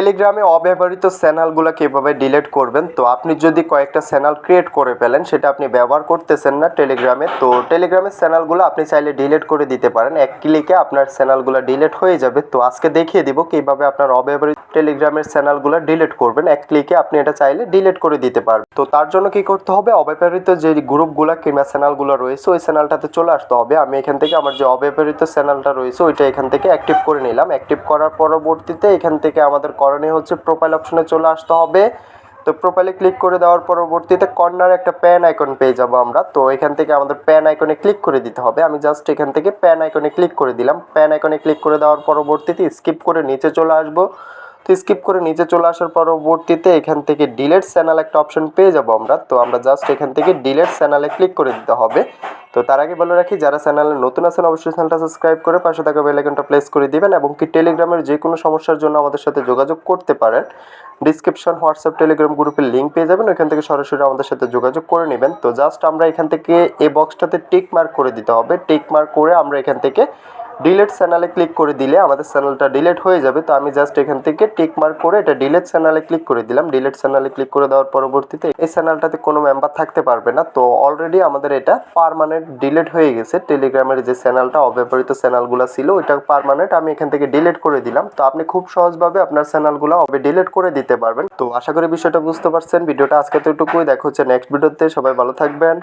টেলিগ্রামে অব্যবহৃত চ্যানেলগুলো কীভাবে ডিলিট করবেন। তো আপনি যদি কয়েকটা চ্যানেল ক্রিয়েট করে ফেলেন, সেটা আপনি ব্যবহার করতেছেন না টেলিগ্রামে, তো টেলিগ্রামের চ্যানেলগুলো আপনি চাইলে ডিলিট করে দিতে পারেন। এক ক্লিকে আপনার চ্যানেলগুলো ডিলিট হয়ে যাবে। তো আজকে দেখিয়ে দিব কীভাবে আপনার অব্যবহৃত টেলিগ্রামের চ্যানেলগুলো ডিলিট করবেন। এক ক্লিকে আপনি এটা চাইলে ডিলিট করে দিতে পারবেন। তো তার জন্য কি করতে হবে, অব্যবহৃত যে গ্রুপগুলো কিংবা চ্যানেলগুলো রয়েছে ওই চ্যানেলটাতে চলে আসতে হবে। আমি এখান থেকে আমার যে অব্যবহৃত চ্যানেলটা রয়েছে ওইটা এখান থেকে অ্যাক্টিভ করে নিলাম। অ্যাক্টিভ করার পরবর্তীতে এখান থেকে আমাদের করণীয় হচ্ছে প্রোফাইল অপশনে চলে আসতে হবে। তো প্রোফাইলে ক্লিক করে দেওয়ার পরবর্তীতে কর্নারে একটা প্যান আইকন পেয়ে যাব আমরা। তো এখান থেকে আমাদের প্যান আইকনে ক্লিক করে দিতে হবে। আমি জাস্ট এখান থেকে প্যান আইকনে ক্লিক করে দিলাম। প্যান আইকনে ক্লিক করে দেওয়ার পরবর্তীতে স্কিপ করে নিচে চলে আসবো। তো স্কিপ করে নিচে চলে আসার পরবর্তীতে এখান থেকে ডিলেট চ্যানেল একটা অপশন পেয়ে যাব আমরা। তো আমরা জাস্ট এখান থেকে ডিলেট চ্যানেলে ক্লিক করে দিতে হবে। তো তার আগে বলে রাখি, যারা চ্যানেলে নতুন আছেন অবশ্যই চ্যানেলটা সাবস্ক্রাইব করে পাশে থাকা বেল আইকনটা প্রেস করে দিবেন এবং কি টেলিগ্রামের যে কোনো সমস্যার জন্য আমাদের সাথে যোগাযোগ করতে পারেন। ডিসক্রিপশন হোয়াটসঅ্যাপ টেলিগ্রাম গ্রুপের লিঙ্ক পেয়ে যাবেন, ওইখান থেকে সরাসরি আমাদের সাথে যোগাযোগ করে নেবেন। তো জাস্ট আমরা এখান থেকে এই বক্সটাতে টিক মার্ক করে দিতে হবে। টিক মার্ক করে আমরা এখান থেকে ডিলেট চ্যানেলে ক্লিক করে দিলে আমাদের চ্যানেলটা ডিলেট হয়ে যাবে। তো আমি জাস্ট এখান থেকে টিক মার্ক করে এটা ডিলেট চ্যানেলে ক্লিক করে দিলাম। ডিলেট চ্যানেলে ক্লিক করে দেওয়ার পরবর্তীতে এই চ্যানেলটাতে কোনো মেম্বার থাকতে পারবে না। তো অলরেডি আমাদের এটা পার্মানেন্ট ডিলেট হয়ে গেছে। টেলিগ্রামের যে চ্যানেলটা অব্যবহৃত চ্যানেলগুলো ছিল ওইটা পার্মানেন্ট আমি এখান থেকে ডিলেট করে দিলাম। তো আপনি খুব সহজভাবে আপনার চ্যানেলগুলো ডিলেট করে দিতে পারবেন। তো আশা করি বিষয়টা বুঝতে পারছেন। ভিডিওটা আজকে তো এটুকুই, দেখা হচ্ছে নেক্সট ভিডিওতে। সবাই ভালো থাকবেন।